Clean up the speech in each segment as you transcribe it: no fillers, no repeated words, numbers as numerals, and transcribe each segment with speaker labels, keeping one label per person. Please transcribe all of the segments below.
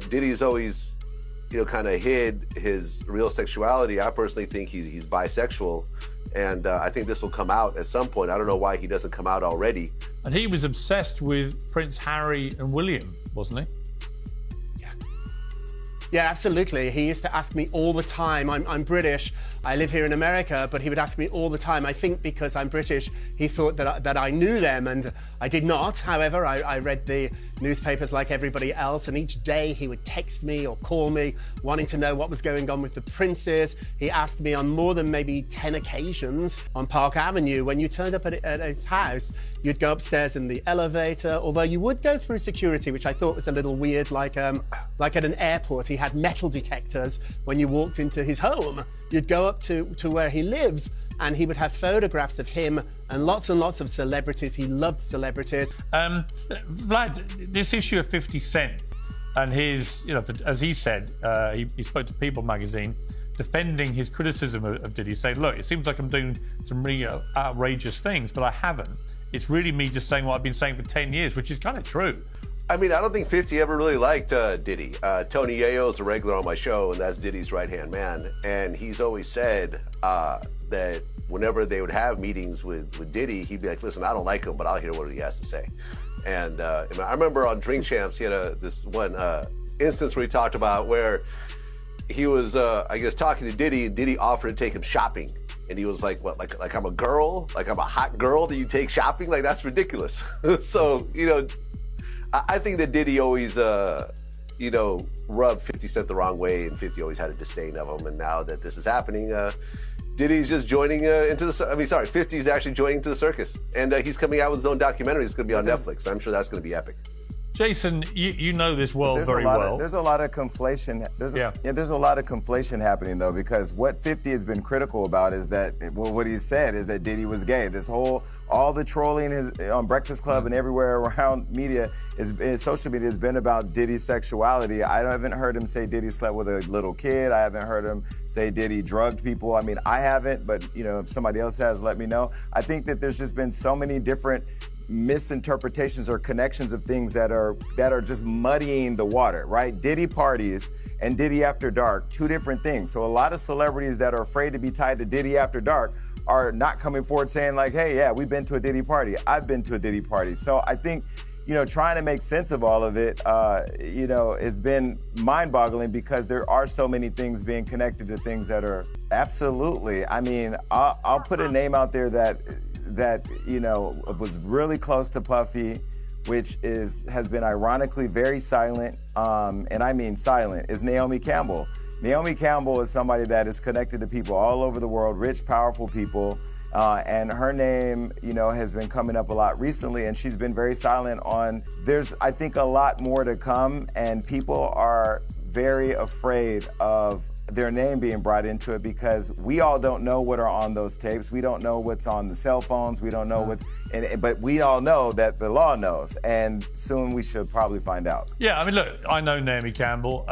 Speaker 1: Diddy's always, kind of hid his real sexuality. I personally think he's bisexual. And I think this will come out at some point. I don't know why he doesn't come out already.
Speaker 2: And he was obsessed with Prince Harry and William, wasn't he?
Speaker 3: Yeah, absolutely. He used to ask me all the time, I'm British, I live here in America, but he would ask me all the time. I think because I'm British, he thought that I knew them, and I did not. However, I read the newspapers like everybody else, and each day he would text me or call me, wanting to know what was going on with the princes. He asked me on more than maybe 10 occasions on Park Avenue. When you turned up at his house, you'd go upstairs in the elevator, although you would go through security, which I thought was a little weird, like at an airport. He had metal detectors when you walked into his home. You'd go up to where he lives, and he would have photographs of him and lots of celebrities. He loved celebrities.
Speaker 2: Vlad, this issue of 50 Cent and his, as he said, he spoke to People magazine, defending his criticism of Diddy, saying, look, it seems like I'm doing some really outrageous things, but I haven't. It's really me just saying what I've been saying for 10 years, which is kind of true.
Speaker 1: I mean, I don't think 50 ever really liked Diddy. Tony Yayo is a regular on my show, and that's Diddy's right-hand man. And he's always said that whenever they would have meetings with Diddy, he'd be like, listen, I don't like him, but I'll hear what he has to say. And I remember on Drink Champs, he had this one instance where he talked about where he was, I guess, talking to Diddy, and Diddy offered to take him shopping. And he was like, what, like I'm a girl? Like I'm a hot girl that you take shopping? Like, that's ridiculous. So, I think that Diddy always, rubbed 50 Cent the wrong way, and 50 always had a disdain of him. And now that this is happening, Diddy's just joining 50 is actually joining to the circus. And he's coming out with his own documentary. It's going to be on Netflix. I'm sure that's going to be epic.
Speaker 2: Jason, you know this world very well.
Speaker 4: There's a lot of conflation. There's a lot of conflation happening, though, because what 50 has been critical about is that, what he said is that Diddy was gay. All the trolling on Breakfast Club and everywhere around media, social media has been about Diddy's sexuality. I haven't heard him say Diddy slept with a little kid. I haven't heard him say Diddy drugged people. I mean, I haven't, but if somebody else has, let me know. I think that there's just been so many different misinterpretations or connections of things that are just muddying the water, right? Diddy parties and Diddy After Dark, two different things. So a lot of celebrities that are afraid to be tied to Diddy After Dark are not coming forward saying like, hey, yeah, we've been to a Diddy party. I've been to a Diddy party. So I think, trying to make sense of all of it, has been mind-boggling because there are so many things being connected to things that are absolutely. I mean, I'll put a name out there that was really close to Puffy, which has been ironically very silent, and I mean silent, is Naomi Campbell. Naomi Campbell is somebody that is connected to people all over the world, rich, powerful people, and her name, has been coming up a lot recently, and she's been very silent on, there's, I think, a lot more to come, and people are very afraid of their name being brought into it because we all don't know what are on those tapes. We don't know what's on the cell phones. We don't know but we all know that the law knows, and soon we should probably find out.
Speaker 2: Yeah, I mean, look, I know Naomi Campbell.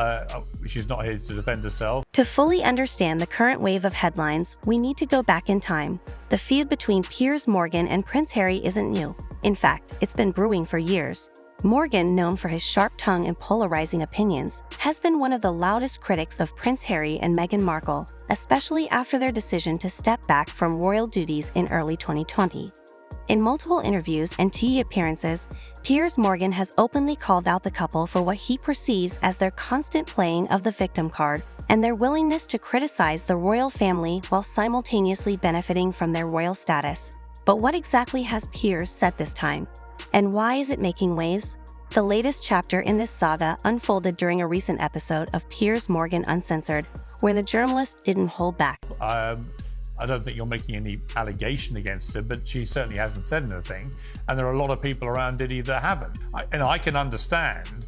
Speaker 2: She's not here to defend herself.
Speaker 5: To fully understand the current wave of headlines, we need to go back in time. The feud between Piers Morgan and Prince Harry isn't new. In fact, it's been brewing for years. Morgan, known for his sharp tongue and polarizing opinions, has been one of the loudest critics of Prince Harry and Meghan Markle, especially after their decision to step back from royal duties in early 2020. In multiple interviews and TV appearances, Piers Morgan has openly called out the couple for what he perceives as their constant playing of the victim card and their willingness to criticize the royal family while simultaneously benefiting from their royal status. But what exactly has Piers said this time? And why is it making waves? The latest chapter in this saga unfolded during a recent episode of Piers Morgan Uncensored, where the journalist didn't hold back.
Speaker 2: I don't think you're making any allegation against her, but she certainly hasn't said anything. And there are a lot of people around Diddy that haven't. I can understand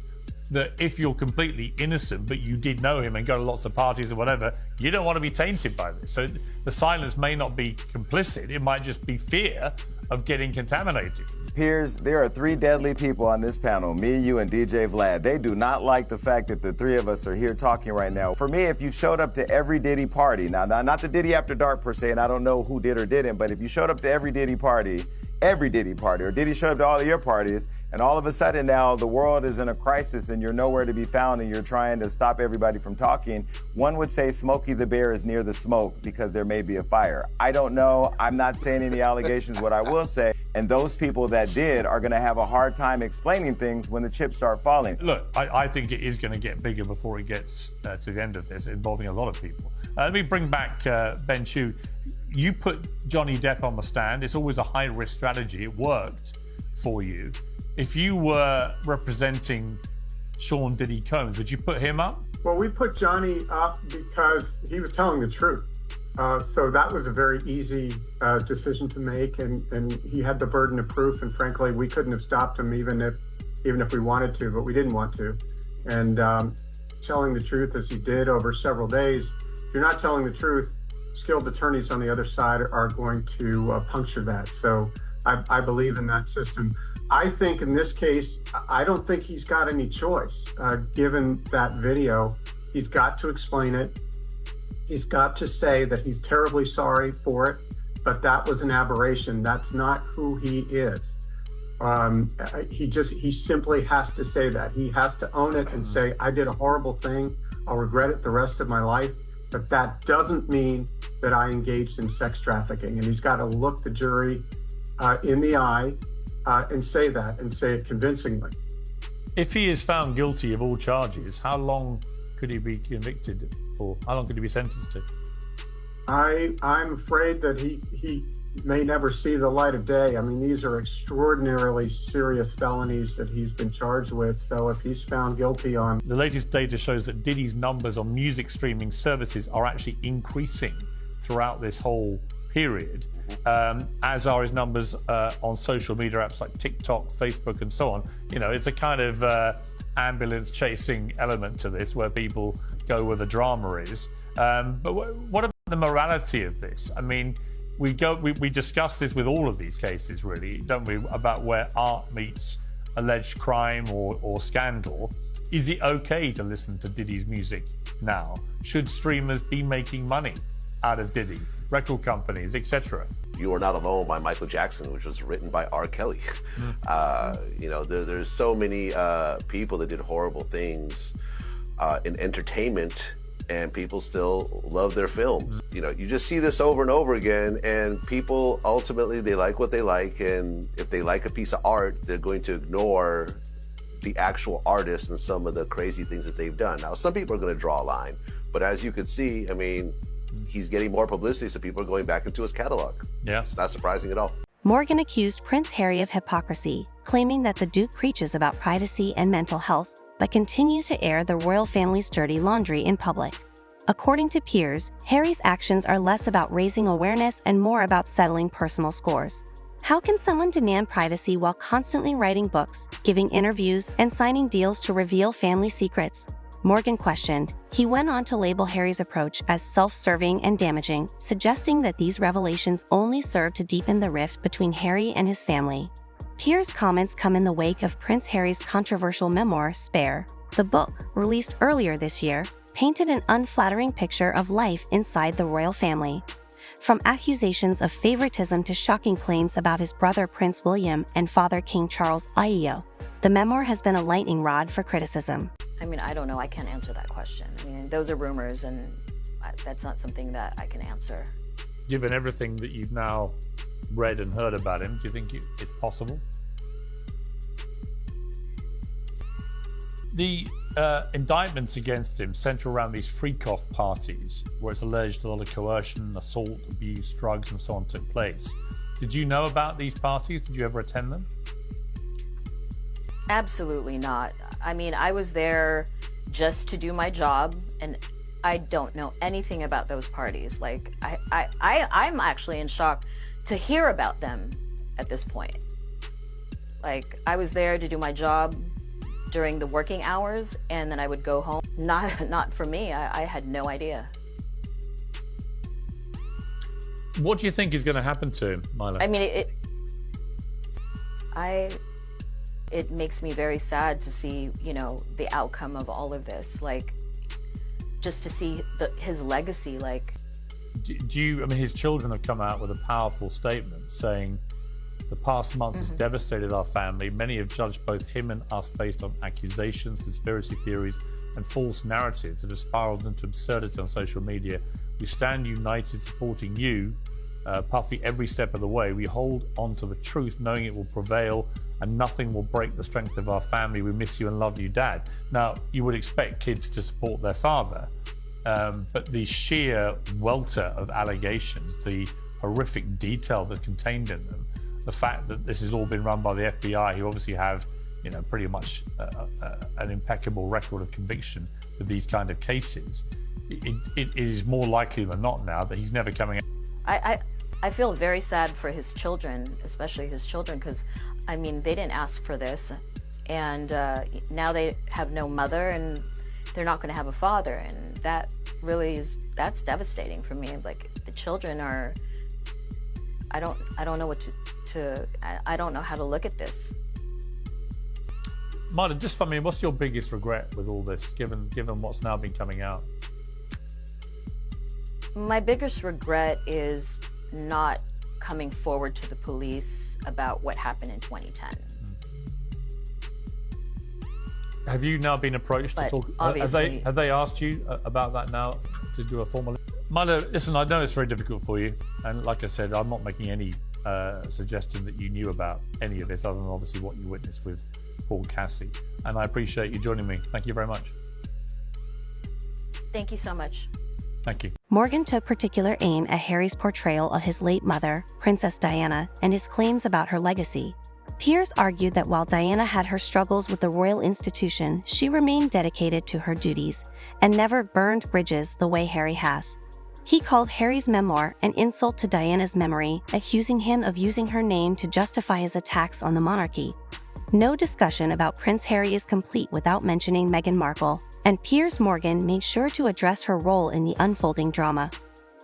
Speaker 2: that if you're completely innocent, but you did know him and go to lots of parties or whatever, you don't want to be tainted by this. So the silence may not be complicit. It might just be fear of getting contaminated.
Speaker 4: Piers, there are three deadly people on this panel, me, you, and DJ Vlad. They do not like the fact that the three of us are here talking right now. For me, if you showed up to every Diddy party, now not the Diddy After Dark per se, and I don't know who did or didn't, but if you showed up to every Diddy party, every Diddy party, or Diddy showed up to all of your parties, and all of a sudden now the world is in a crisis and you're nowhere to be found and you're trying to stop everybody from talking, one would say Smokey the Bear is near the smoke because there may be a fire. I don't know. I'm not saying any allegations. What I will say, and those people that did are going to have a hard time explaining things when the chips start falling.
Speaker 2: Look, I think it is going to get bigger before it gets to the end of this, involving a lot of people. Let me bring back Ben Chu. You put Johnny Depp on the stand. It's always a high-risk strategy. It worked for you. If you were representing Sean Diddy Combs, would you put him up?
Speaker 6: Well, we put Johnny up because he was telling the truth. So that was a very easy decision to make, and he had the burden of proof. And frankly, we couldn't have stopped him even if we wanted to, but we didn't want to. And telling the truth as he did over several days, if you're not telling the truth, skilled attorneys on the other side are going to puncture that. So I believe in that system. I think in this case, I don't think he's got any choice. Given that video, he's got to explain it. He's got to say that he's terribly sorry for it, but that was an aberration. That's not who he is. He simply has to say that. He has to own it and say, I did a horrible thing. I'll regret it the rest of my life. But that doesn't mean that I engaged in sex trafficking. And he's got to look the jury in the eye and say that, and say it convincingly.
Speaker 2: If he is found guilty of all charges, how long could he be convicted for? How long could he be sentenced to?
Speaker 6: I'm afraid that he may never see the light of day. I mean, these are extraordinarily serious felonies that he's been charged with. So if he's found guilty on...
Speaker 2: The latest data shows that Diddy's numbers on music streaming services are actually increasing throughout this whole period, as are his numbers on social media apps like TikTok, Facebook, and so on. You know, it's a kind of ambulance chasing element to this, where people go where the drama is. But what about the morality of this? I mean, we discuss this with all of these cases, really, don't we, about where art meets alleged crime or scandal. Is it okay to listen to Diddy's music now? Should streamers be making money out of Diddy, record companies, etc.?
Speaker 1: You Are Not Alone by Michael Jackson, which was written by R. Kelly. You know, there's so many people that did horrible things in entertainment, and people still love their films. You know, you just see this over and over again, and people ultimately, they like what they like, and if they like a piece of art, they're going to ignore the actual artist and some of the crazy things that they've done. Now, some people are going to draw a line, but as you could see, I mean, he's getting more publicity, so people are going back into his catalog.
Speaker 2: Yeah.
Speaker 1: It's not surprising at all.
Speaker 5: Morgan accused Prince Harry of hypocrisy, claiming that the Duke preaches about privacy and mental health, but continues to air the royal family's dirty laundry in public. According to Piers, Harry's actions are less about raising awareness and more about settling personal scores. How can someone demand privacy while constantly writing books, giving interviews, and signing deals to reveal family secrets? Morgan questioned. He went on to label Harry's approach as self-serving and damaging, suggesting that these revelations only serve to deepen the rift between Harry and his family. Piers' comments come in the wake of Prince Harry's controversial memoir, Spare. The book, released earlier this year, painted an unflattering picture of life inside the royal family. From accusations of favoritism to shocking claims about his brother Prince William and father King Charles IEO, the memoir has been a lightning rod for criticism.
Speaker 7: I mean, I don't know. I can't answer that question. I mean, those are rumors, and that's not something that I can answer.
Speaker 2: Given everything that you've now read and heard about him, do you think it's possible? The indictments against him center around these freak-off parties, where it's alleged a lot of coercion, assault, abuse, drugs, and so on took place. Did you know about these parties? Did you ever attend them?
Speaker 7: Absolutely not. I mean, I was there just to do my job, and I don't know anything about those parties. Like, I'm actually in shock to hear about them at this point. Like, I was there to do my job during the working hours, and then I would go home. Not for me. I had no idea.
Speaker 2: What do you think is going to happen to him, Milo?
Speaker 7: I mean, it makes me very sad to see, you know, the outcome of all of this. Like, just to see his legacy. Like,
Speaker 2: I mean, his children have come out with a powerful statement saying The past month has devastated our family. Many have judged both him and us based on accusations, conspiracy theories, and false narratives that have spiraled into absurdity on social media. We stand united supporting you, Puffy, every step of the way. We hold on to the truth, knowing it will prevail and nothing will break the strength of our family. We miss you and love you, Dad. Now, you would expect kids to support their father, but the sheer welter of allegations, the horrific detail that's contained in them, the fact that this has all been run by the FBI, who obviously have, pretty much an impeccable record of conviction with these kind of cases, it is more likely than not now that he's never coming out.
Speaker 7: I feel very sad for his children, especially his children, because, they didn't ask for this, and now they have no mother, and they're not going to have a father, and that really that's devastating for me. Like, the children are, I don't know what I don't know how to look at this.
Speaker 2: Marta, just for me, what's your biggest regret with all this, given what's now been coming out?
Speaker 7: My biggest regret is not coming forward to the police about what happened in 2010.
Speaker 2: Have you now been approached to talk?
Speaker 7: Obviously,
Speaker 2: have they asked you about that now to do a formal? Marta, listen, I know it's very difficult for you, and like I said, I'm not making any suggestion that you knew about any of this, other than obviously what you witnessed with Paul Cassie. And I appreciate you joining me. Thank you very much.
Speaker 7: Thank you so much.
Speaker 2: Thank you.
Speaker 5: Morgan took particular aim at Harry's portrayal of his late mother, Princess Diana, and his claims about her legacy. Piers argued that while Diana had her struggles with the royal institution, she remained dedicated to her duties and never burned bridges the way Harry has. He called Harry's memoir an insult to Diana's memory, accusing him of using her name to justify his attacks on the monarchy. No discussion about Prince Harry is complete without mentioning Meghan Markle, and Piers Morgan made sure to address her role in the unfolding drama.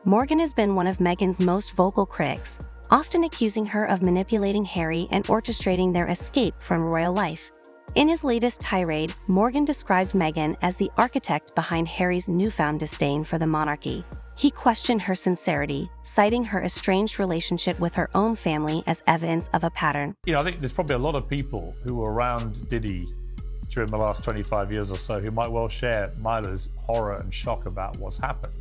Speaker 5: Morgan has been one of Meghan's most vocal critics, often accusing her of manipulating Harry and orchestrating their escape from royal life. In his latest tirade, Morgan described Meghan as the architect behind Harry's newfound disdain for the monarchy. He questioned her sincerity, citing her estranged relationship with her own family as evidence of a pattern.
Speaker 2: I think there's probably a lot of people who were around Diddy during the last 25 years or so who might well share Mila's horror and shock about what's happened.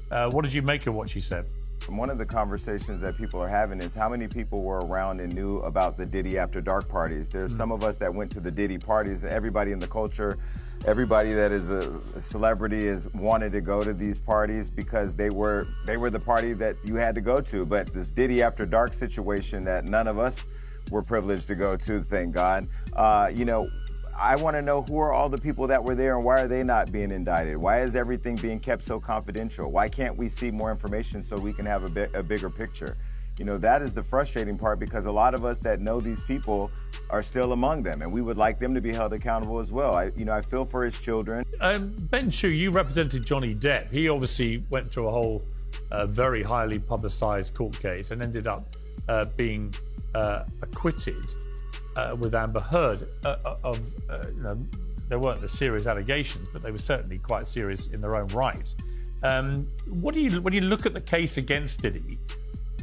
Speaker 2: What did you make of what she said?
Speaker 4: One of the conversations that people are having is how many people were around and knew about the Diddy After Dark parties. There's some of us that went to the Diddy parties. Everybody in the culture, everybody that is a celebrity is wanted to go to these parties because they were the party that you had to go to. But this Diddy After Dark situation that none of us were privileged to go to, thank God. I want to know who are all the people that were there and why are they not being indicted? Why is everything being kept so confidential? Why can't we see more information so we can have a bigger picture? That is the frustrating part because a lot of us that know these people are still among them and we would like them to be held accountable as well. I feel for his children.
Speaker 2: Ben Chu, you represented Johnny Depp. He obviously went through a whole very highly publicized court case and ended up being acquitted with Amber Heard there weren't the serious allegations, but they were certainly quite serious in their own right. When you look at the case against Diddy,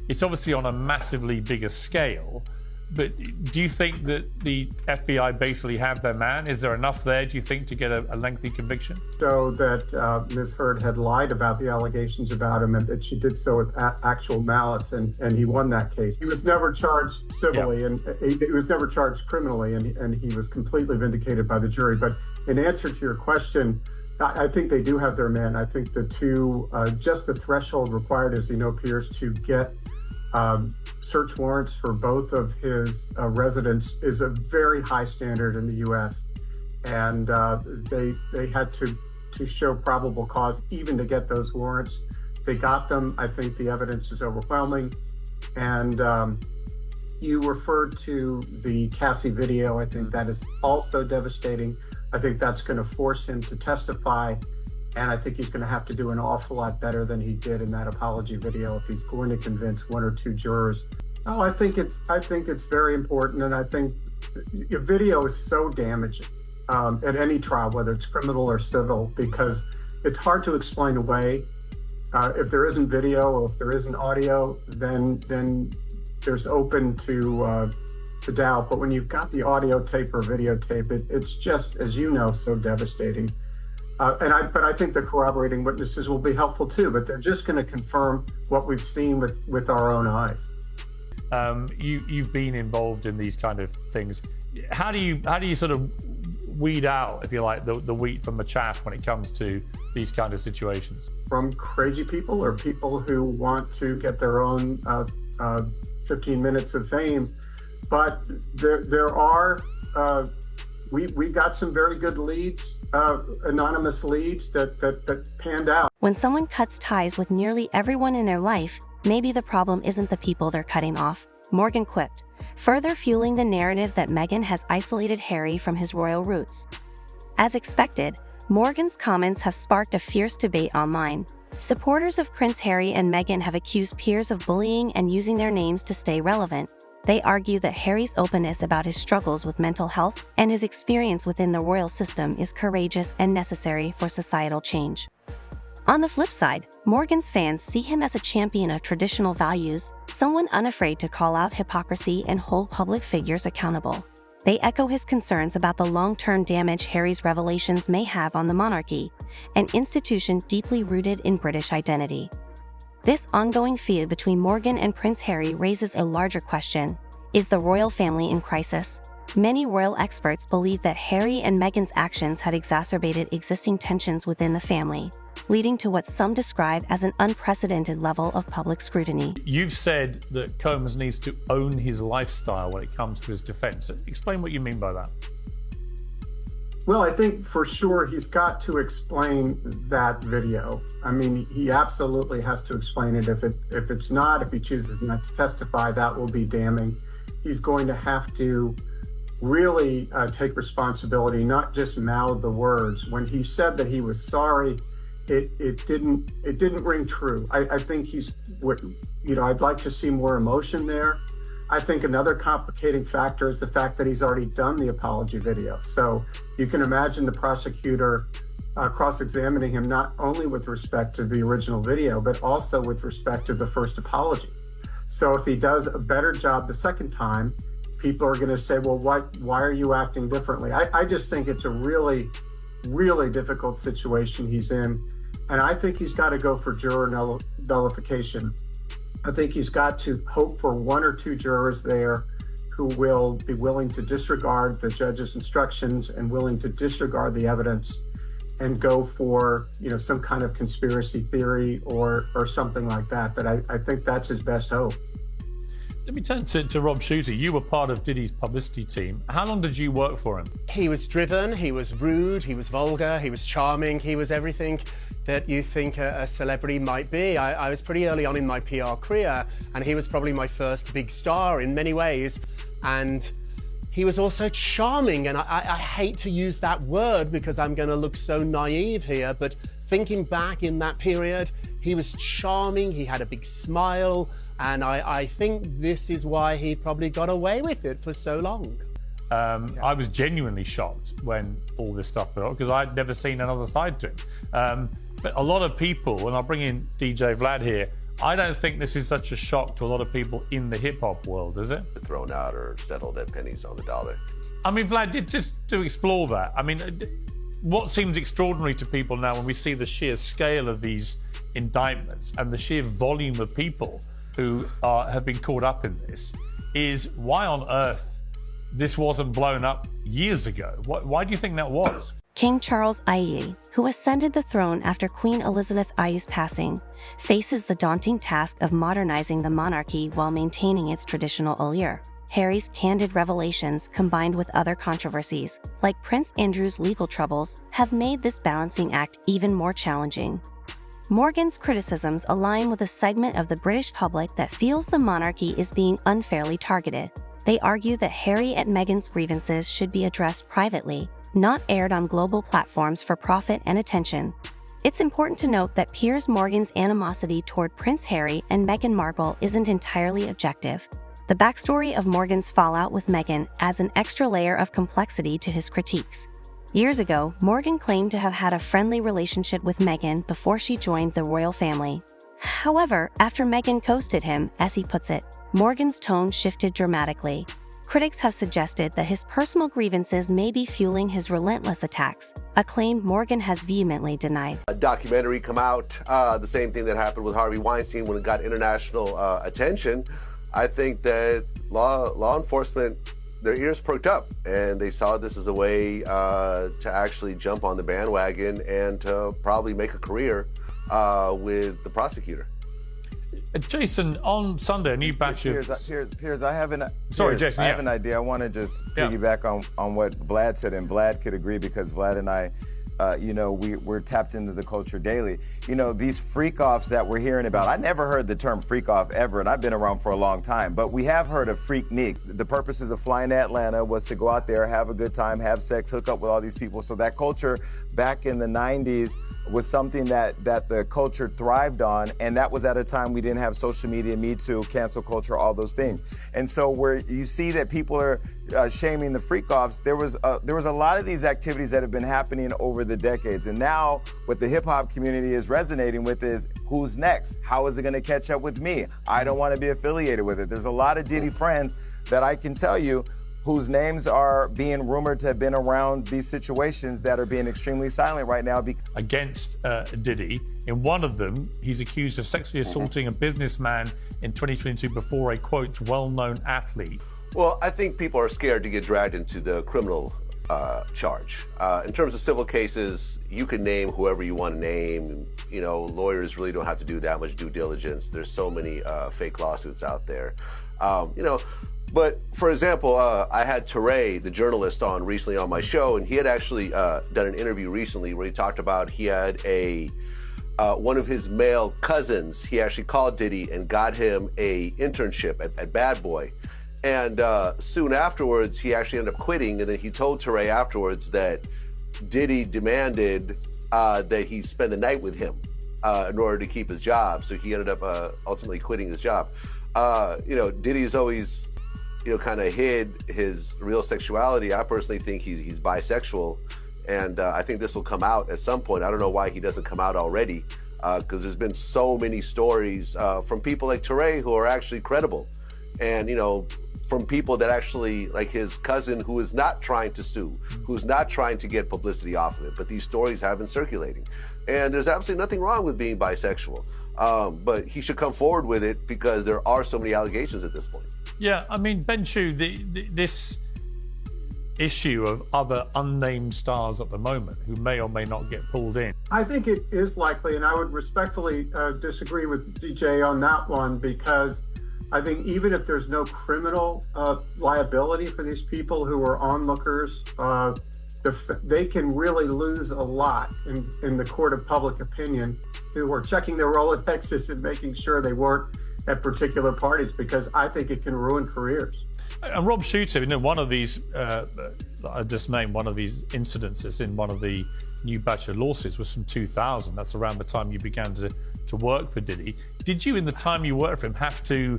Speaker 2: it's obviously on a massively bigger scale, but do you think that the FBI basically have their man? Is there enough there, do you think, to get a lengthy conviction?
Speaker 6: So that Ms. Heard had lied about the allegations about him and that she did so with actual malice, and he won that case. He was never charged civilly, and he was never charged criminally, and he was completely vindicated by the jury. But in answer to your question, I think they do have their man. I think the two, just the threshold required, as Piers, to get search warrants for both of his residents is a very high standard in the U.S. And they had to show probable cause even to get those warrants. They got them. I think the evidence is overwhelming. And you referred to the Cassie video. I think that is also devastating. I think that's going to force him to testify. And I think he's going to have to do an awful lot better than he did in that apology video if he's going to convince one or two jurors. Oh, I think it's very important, and I think your video is so damaging at any trial, whether it's criminal or civil, because it's hard to explain away. If there isn't video or if there isn't audio, then there's open to doubt. But when you've got the audio tape or videotape, it's just, as you know, so devastating. But I think the corroborating witnesses will be helpful too. But they're just going to confirm what we've seen with our own eyes.
Speaker 2: You've been involved in these kind of things. How do you sort of weed out, if you like, the wheat from the chaff when it comes to these kind of situations? From
Speaker 6: crazy people or people who want to get their own 15 minutes of fame. But there are, we got some very good leads, anonymous leads that panned out.
Speaker 5: When someone cuts ties with nearly everyone in their life, maybe the problem isn't the people they're cutting off, Morgan quipped, further fueling the narrative that Meghan has isolated Harry from his royal roots. As expected, Morgan's comments have sparked a fierce debate online. Supporters of Prince Harry and Meghan have accused Piers of bullying and using their names to stay relevant. They argue that Harry's openness about his struggles with mental health and his experience within the royal system is courageous and necessary for societal change. On the flip side, Morgan's fans see him as a champion of traditional values, someone unafraid to call out hypocrisy and hold public figures accountable. They echo his concerns about the long-term damage Harry's revelations may have on the monarchy, an institution deeply rooted in British identity. This ongoing feud between Morgan and Prince Harry raises a larger question. Is the royal family in crisis? Many royal experts believe that Harry and Meghan's actions had exacerbated existing tensions within the family, leading to what some describe as an unprecedented level of public scrutiny.
Speaker 2: You've said that Combs needs to own his lifestyle when it comes to his defense. Explain what you mean by that.
Speaker 6: Well, I think for sure he's got to explain that video. I mean, he absolutely has to explain it. If it's not, if he chooses not to testify, that will be damning. He's going to have to really take responsibility, not just mouth the words. When he said that he was sorry, it didn't ring true. I think I'd like to see more emotion there. I think another complicating factor is the fact that he's already done the apology video. So you can imagine the prosecutor cross-examining him not only with respect to the original video, but also with respect to the first apology. So if he does a better job the second time, people are going to say, well, why are you acting differently? I just think it's a really, really difficult situation he's in. And I think he's got to go for juror nullification. I think he's got to hope for one or two jurors there who will be willing to disregard the judge's instructions and willing to disregard the evidence and go for, some kind of conspiracy theory or something like that. But I think that's his best hope.
Speaker 2: Let me turn to Rob Shooter. You were part of Diddy's publicity team. How long did you work for him?
Speaker 3: He was driven, he was rude, he was vulgar, he was charming, he was everything that you think a celebrity might be. I was pretty early on in my PR career, and he was probably my first big star in many ways. And he was also charming, and I hate to use that word because I'm going to look so naive here, but thinking back in that period, he was charming, he had a big smile, and I think this is why he probably got away with it for so long.
Speaker 2: I was genuinely shocked when all this stuff blew up because I'd never seen another side to him. But a lot of people, and I'll bring in DJ Vlad here, I don't think this is such a shock to a lot of people in the hip-hop world, is it?
Speaker 1: Thrown out or settled at pennies on the dollar.
Speaker 2: I mean, Vlad, just to explore that, I mean, what seems extraordinary to people now when we see the sheer scale of these indictments and the sheer volume of people who have been caught up in this is why on earth this wasn't blown up years ago. Why do you think that was?
Speaker 5: King Charles II, who ascended the throne after Queen Elizabeth I's passing, faces the daunting task of modernizing the monarchy while maintaining its traditional allure. Harry's candid revelations, combined with other controversies, like Prince Andrew's legal troubles, have made this balancing act even more challenging. Morgan's criticisms align with a segment of the British public that feels the monarchy is being unfairly targeted. They argue that Harry and Meghan's grievances should be addressed privately, not aired on global platforms for profit and attention. It's important to note that Piers Morgan's animosity toward Prince Harry and Meghan Markle isn't entirely objective. The backstory of Morgan's fallout with Meghan adds an extra layer of complexity to his critiques. Years ago, Morgan claimed to have had a friendly relationship with Meghan before she joined the royal family. However, after Meghan ghosted him, as he puts it, Morgan's tone shifted dramatically. Critics have suggested that his personal grievances may be fueling his relentless attacks, a claim Morgan has vehemently denied.
Speaker 1: A documentary come out, the same thing that happened with Harvey Weinstein when it got international attention. I think that law enforcement, their ears perked up, and they saw this as a way to actually jump on the bandwagon and to probably make a career with the prosecutor.
Speaker 2: Jason, on Sunday, a new batch of...
Speaker 4: Piers, I have an...
Speaker 2: Jason,
Speaker 4: I have an idea. I want to just piggyback on what Vlad said, and Vlad could agree because Vlad and I, we're tapped into the culture daily. These freak-offs that we're hearing about, I never heard the term freak-off ever, and I've been around for a long time, but we have heard of freaknik. The purposes of flying to Atlanta was to go out there, have a good time, have sex, hook up with all these people. So that culture back in the 90s was something that the culture thrived on, and that was at a time we didn't have social media, Me Too, cancel culture, all those things. And so where you see that people are shaming the freak-offs, there was a lot of these activities that have been happening over the decades. And now what the hip-hop community is resonating with is, who's next? How is it going to catch up with me? I don't want to be affiliated with it. There's a lot of Diddy friends that I can tell you whose names are being rumored to have been around these situations that are being extremely silent right now.
Speaker 2: Against Diddy. In one of them, he's accused of sexually assaulting a businessman in 2022 before a, quote, well-known athlete.
Speaker 1: Well, I think people are scared to get dragged into the criminal charge. In terms of civil cases, you can name whoever you want to name. Lawyers really don't have to do that much due diligence. There's so many fake lawsuits out there. But for example, I had Teray, the journalist, on recently on my show, and he had actually done an interview recently where he talked about he had one of his male cousins. He actually called Diddy and got him a internship at Bad Boy. And soon afterwards, he actually ended up quitting, and then he told Teray afterwards that Diddy demanded that he spend the night with him in order to keep his job. So he ended up ultimately quitting his job. Diddy's always kind of hid his real sexuality. I personally think he's bisexual, and I think this will come out at some point. I don't know why he doesn't come out already, because there's been so many stories from people like Teray who are actually credible, and from people that actually, like his cousin, who is not trying to sue, who's not trying to get publicity off of it, but these stories have been circulating. And there's absolutely nothing wrong with being bisexual, but he should come forward with it because there are so many allegations at this point.
Speaker 2: Yeah, I mean, Ben Chu, this issue of other unnamed stars at the moment who may or may not get pulled in.
Speaker 6: I think it is likely, and I would respectfully disagree with DJ on that one, because I think even if there's no criminal liability for these people who are onlookers, they can really lose a lot in the court of public opinion, who are checking their Rolodexes and making sure they weren't at particular parties, because I think it can ruin careers.
Speaker 2: And Rob Shooter, one of these, I just named one of these incidences in one of the new batch of lawsuits was from 2000. That's around the time you began to work for Diddy. Did you, in the time you worked for him, have to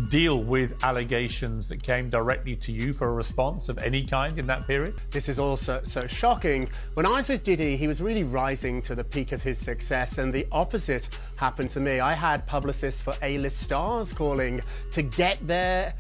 Speaker 2: deal with allegations that came directly to you for a response of any kind in that period?
Speaker 3: This is also so shocking. When I was with Diddy, he was really rising to the peak of his success, and the opposite happened to me. I had publicists for A-list stars calling to get their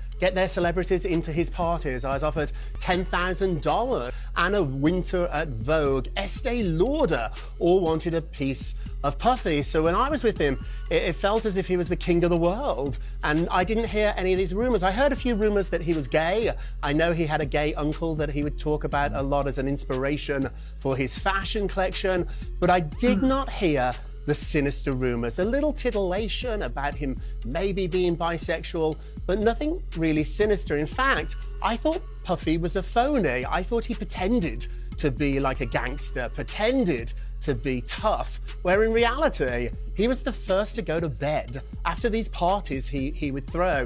Speaker 3: celebrities into his parties. I was offered $10,000. Anna Wintour at Vogue, Estee Lauder, all wanted a piece of Puffy. So when I was with him, it felt as if he was the king of the world. And I didn't hear any of these rumors. I heard a few rumors that he was gay. I know he had a gay uncle that he would talk about a lot as an inspiration for his fashion collection. But I did not hear the sinister rumors, a little titillation about him maybe being bisexual, but nothing really sinister. In fact, I thought Puffy was a phony. I thought he pretended to be like a gangster, pretended to be tough, where in reality, he was the first to go to bed after these parties he would throw.